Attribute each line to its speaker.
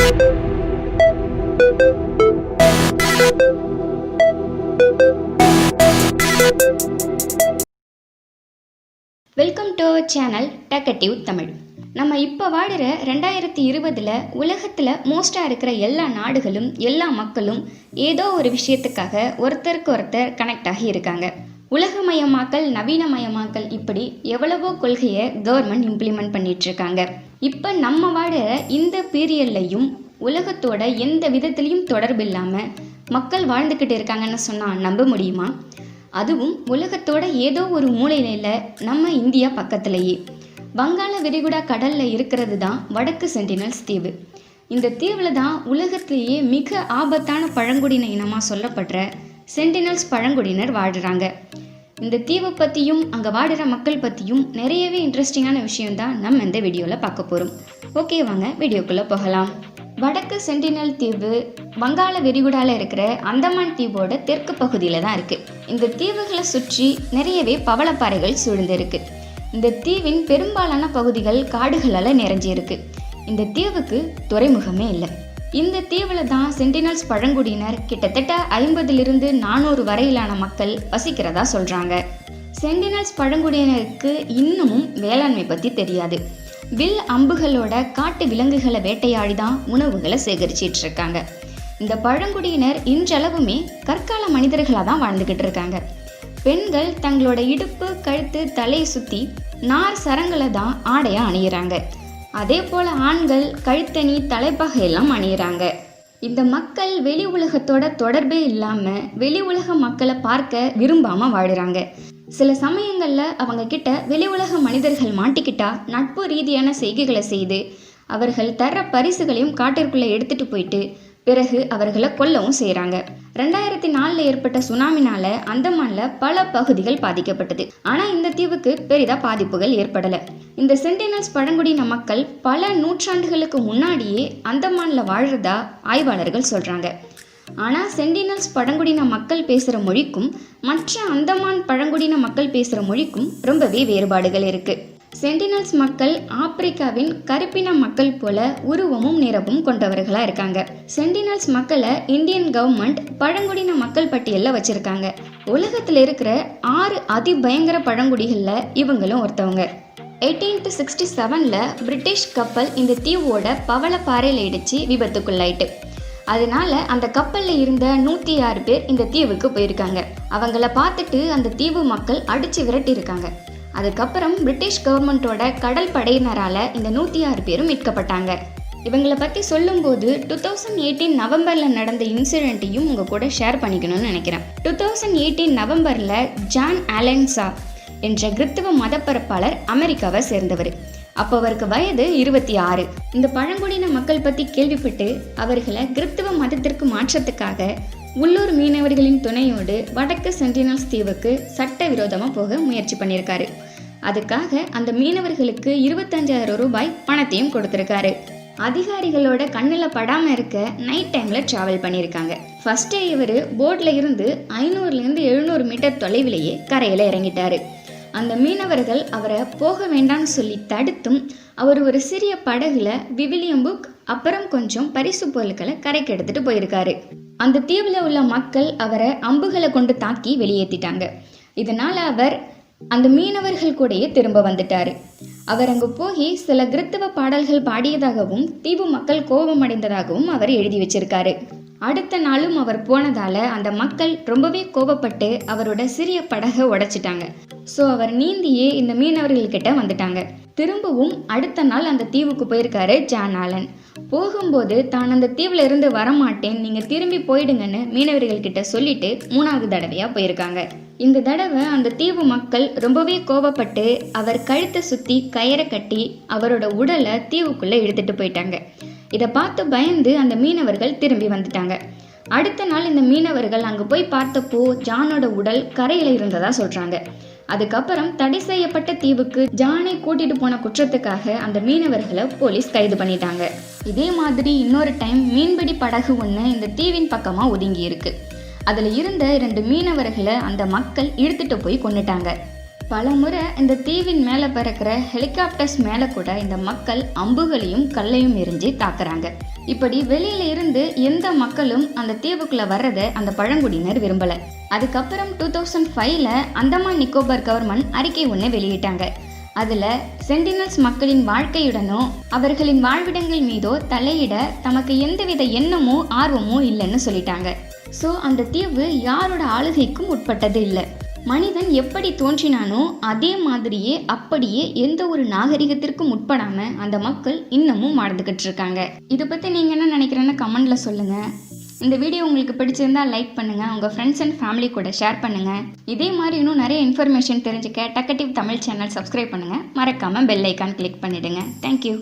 Speaker 1: Welcome to our channel டக்கட்டிவ் தமிழ். நம்ம இப்போ வாடுற 2020 உலகத்தில் மோஸ்ட்டாக இருக்கிற எல்லா நாடுகளும் எல்லா மக்களும் ஏதோ ஒரு விஷயத்துக்காக ஒருத்தருக்கு ஒருத்தர் கனெக்ட் ஆகி இருக்காங்க. உலகமயமாக்கல், நவீனமயமாக்கல், இப்படி எவ்வளவோ கொள்கையை கவர்மெண்ட் இம்ப்ளிமெண்ட் பண்ணிட்டு இருக்காங்க. இப்போ நம்ம வாடுற இந்த பீரியட்லையும் உலகத்தோட எந்த விதத்துலேயும் தொடர்பு இல்லாமல் மக்கள் வாழ்ந்துக்கிட்டு இருக்காங்கன்னு சொன்னால் நம்ப முடியுமா? அதுவும் உலகத்தோட ஏதோ ஒரு மூலையில நம்ம இந்தியா பக்கத்திலேயே வங்காள விரிகுடா கடலில் இருக்கிறது தான் வடக்கு சென்டினல்ஸ் தீவு. இந்த தீவில் தான் உலகத்திலேயே மிக ஆபத்தான பழங்குடியின இனமாக சொல்லப்படுற சென்டினல்ஸ் பழங்குடியினர் வாழ்கிறாங்க. இந்த தீவை பற்றியும் அங்கே வாடுற மக்கள் பற்றியும் நிறையவே இன்ட்ரெஸ்டிங்கான விஷயம்தான் நம்ம இந்த வீடியோவில் பார்க்க போகிறோம். ஓகே, வாங்க வீடியோக்குள்ளே போகலாம். வடக்கு சென்டினல் தீவு வங்காள விரிகுடாவில் இருக்கிற அந்தமான் தீவோட தெற்கு பகுதியில் தான் இருக்குது. இந்த தீவுகளை சுற்றி நிறையவே பவளப்பாறைகள் சூழ்ந்திருக்கு. இந்த தீவின் பெரும்பாலான பகுதிகள் காடுகளால் நிறைஞ்சிருக்கு. இந்த தீவுக்கு துறைமுகமே இல்லை. இந்த தீவில் தான் சென்டினல்ஸ் பழங்குடியினர் கிட்டத்தட்ட 50 to 400 வரையிலான மக்கள் வசிக்கிறதா சொல்கிறாங்க. சென்டினல்ஸ் பழங்குடியினருக்கு இன்னமும் வேளாண்மை பற்றி தெரியாது. வில் அம்புகளோட காட்டு விலங்குகளை வேட்டையாடி தான் உணவுகளை சேகரிச்சிட்டு இருக்காங்க. இந்த பழங்குடியினர் இன்றளவுமே கற்கால மனிதர்களாக தான் வாழ்ந்துக்கிட்டு இருக்காங்க. பெண்கள் தங்களோட இடுப்பு, கழுத்து, தலையை சுற்றி நார் சரங்களை தான் ஆடையாக அணியிறாங்க. அதே போல் ஆண்கள் கழுத்தணி, தலைப்பாகையெல்லாம் அணியிறாங்க. இந்த மக்கள் வெளி உலகத்தோட தொடர்பே இல்லாமல் வெளி உலக மக்களை பார்க்க விரும்பாமல் வாழுறாங்க. சில சமயங்களில் அவங்க கிட்ட வெளி உலக மனிதர்கள் மாட்டிக்கிட்டா நட்பு ரீதியான செய்கைகளை செய்து அவர்கள் தர்ற பரிசுகளையும் காட்டிற்குள்ளே எடுத்துகிட்டு போயிட்டு பிறகு அவர்களை கொல்லவும் செய்கிறாங்க. 2004 ஏற்பட்ட சுனாமினால் அந்தமானில் பல பகுதிகள் பாதிக்கப்பட்டது. ஆனால் இந்த தீவுக்கு பெரிதாக பாதிப்புகள் ஏற்படலை. இந்த சென்டினல்ஸ் பழங்குடியின மக்கள் பல நூற்றாண்டுகளுக்கு முன்னாடியே அந்தமானில் வாழ்கிறதா ஆய்வாளர்கள் சொல்கிறாங்க. ஆனால் சென்டினல்ஸ் பழங்குடியின மக்கள் பேசுகிற மொழிக்கும் மற்ற அந்தமான் பழங்குடியின மக்கள் பேசுகிற மொழிக்கும் ரொம்பவே வேறுபாடுகள் இருக்குது. சென்டினல்ஸ் மக்கள் ஆப்பிரிக்காவின் கருப்பின மக்கள் போல உருவமும் நிறமும் கொண்டவர்களாக இருக்காங்க. சென்டினல்ஸ் மக்களை இந்தியன் கவர்மெண்ட் பழங்குடியின மக்கள் பட்டியலில் வச்சுருக்காங்க. உலகத்தில் இருக்கிற 6 அதிபயங்கர பழங்குடிகளில் இவங்களும் ஒருத்தவங்க. 1867 பிரிட்டிஷ் கப்பல் இந்த தீவோட பவளப்பாறையில் இடித்து விபத்துக்குள்ளாயிட்டு. அதனால அந்த கப்பலில் இருந்த 106 பேர் இந்த தீவுக்கு போயிருக்காங்க. அவங்கள பார்த்துட்டு அந்த தீவு மக்கள் அடித்து விரட்டியிருக்காங்க. அதுக்கப்புறம் பிரிட்டிஷ் கவர்மெண்ட்டோட கடல் படையினரால் இந்த 106 பேரும் மீட்கப்பட்டாங்க. இவங்களை பற்றி சொல்லும்போது 2018 நவம்பரில் நடந்த இன்சிடென்ட்டையும் உங்கள் கூட ஷேர் பண்ணிக்கணும்னு நினைக்கிறேன். 2018 நவம்பரில் ஜான் ஆலன்சா என்ற கிறிஸ்தவ மதப்பரப்பாளர் அமெரிக்காவை சேர்ந்தவர். அப்போ அவருக்கு வயது 26. இந்த பழங்குடியின மக்கள் பற்றி கேள்விப்பட்டு அவர்களை கிறிஸ்தவ மதத்திற்கு மாற்றத்துக்காக உள்ளூர் மீனவர்களின் துணையோடு வடக்கு சென்டினல்ஸ் தீவுக்கு சட்டவிரோதமாக போக முயற்சி பண்ணியிருக்காரு. அதுக்காக அந்த மீனவர்களுக்கு 25,000 ரூபாய் பணத்தையும் கொடுத்துருக்காரு. அதிகாரிகளோட கண்ணில் படாமல் இருக்க நைட் டைமில் ட்ராவல் பண்ணியிருக்காங்க. ஃபஸ்ட்டே இவர் போட்டில் இருந்து 500 to 700 மீட்டர் தொலைவிலேயே கரையில் இறங்கிட்டாரு. அந்த மீனவர்கள் அவரை போக வேண்டாம்னு சொல்லி தடுத்தும் அவர் ஒரு சிறிய படகுல விவிலியம் புக் அப்புறம் கொஞ்சம் பரிசு பொருட்களை கரைக்கு எடுத்துட்டு போயிருக்காரு. அந்த தீவில் உள்ள மக்கள் அவரை அம்புகளை கொண்டு தாக்கி வெளியேற்றிட்டாங்க. இதனால் அவர் அந்த மீனவர்கள் கூடயே திரும்ப வந்துட்டாரு. அவர் அங்கு போய் சில கிறிஸ்தவ பாடல்கள் பாடியதாகவும் தீவு மக்கள் கோபமடைந்ததாகவும் அவர் எழுதி வச்சிருக்காரு. அடுத்த நாளும் அவர் போனதால் அந்த மக்கள் ரொம்பவே கோபப்பட்டு அவரோட சிறிய படகை உடைச்சிட்டாங்க. ஸோ அவர் நீந்தியே இந்த மீனவர்கள்கிட்ட வந்துட்டாங்க. திரும்பவும் அடுத்த நாள் அந்த தீவுக்கு போயிருக்காரு ஜான் ஆலன். போகும்போது தான் அந்த தீவில் இருந்து வரமாட்டேன், நீங்கள் திரும்பி போயிடுங்கன்னு மீனவர்கள்கிட்ட சொல்லிட்டு 3வது தடவையாக போயிருக்காங்க. இந்த தடவை அந்த தீவு மக்கள் ரொம்பவே கோபப்பட்டு அவர் கழுத்தை சுற்றி கயிறை கட்டி அவரோட உடலை தீவுக்குள்ளே எடுத்துகிட்டு போயிட்டாங்க. இதை பார்த்து பயந்து அந்த மீனவர்கள் திரும்பி வந்துட்டாங்க. அடுத்த நாள் இந்த மீனவர்கள் அங்கே போய் பார்த்தப்போ ஜானோட உடல் கரையில் இருந்ததா சொல்கிறாங்க. அதுக்கப்புறம் தடை செய்யப்பட்ட தீவுக்கு ஜானை கூட்டிட்டு போன குற்றத்துக்காக அந்த மீனவர்களை போலீஸ் கைது பண்ணிட்டாங்க. இதே மாதிரி இன்னொரு டைம் மீன்பிடி படகு ஒன்று இந்த தீவின் பக்கமாக ஒதுங்கி இருக்கு. அதில் இருந்த 2 மீனவர்களை அந்த மக்கள் இழுத்துட்டு போய் கொண்டுட்டாங்க. பலமுறை இந்த தீவின் மேலே பறக்கிற ஹெலிகாப்டர்ஸ் மேலே கூட இந்த மக்கள் அம்புகளையும் கல்லையும் எரிஞ்சு தாக்குறாங்க. இப்படி வெளியில இருந்து எந்த மக்களும் அந்த தீவுக்குள்ள வர்றதை அந்த பழங்குடியினர் விரும்பல. அதுக்கப்புறம் 2005ல் அந்தமான் நிக்கோபார் கவர்மெண்ட் அறிக்கை ஒன்று வெளியிட்டாங்க. அதில் சென்டினல்ஸ் மக்களின் வாழ்க்கையுடனோ அவர்களின் வாழ்விடங்கள் மீதோ தலையிட தமக்கு எந்தவித எண்ணமோ ஆர்வமோ இல்லைன்னு சொல்லிட்டாங்க. ஸோ அந்த தீவு யாரோட ஆளுகைக்கும் உட்பட்டது இல்லை. மனிதன் எப்படி தோன்றினானோ அதே மாதிரியே அப்படியே எந்த ஒரு நாகரிகத்திற்கும் உட்படாமல் அந்த மக்கள் இன்னமும் வாழ்ந்துக்கிட்டு இருக்காங்க. இதை பற்றி நீங்கள் என்ன நினைக்கிறேன்னு கமெண்டில் சொல்லுங்கள். இந்த வீடியோ உங்களுக்கு பிடிச்சிருந்தா லைக் பண்ணுங்கள், உங்கள் ஃப்ரெண்ட்ஸ் அண்ட் ஃபேமிலி கூட ஷேர் பண்ணுங்கள். இதே மாதிரி இன்னும் நிறைய இன்ஃபர்மேஷன் தெரிஞ்சுக்க டக்கட்டிவ் தமிழ் சேனல் சப்ஸ்கிரைப் பண்ணுங்கள். மறக்காமல் பெல் ஐக்கான் கிளிக் பண்ணிவிடுங்க. தேங்க்யூ.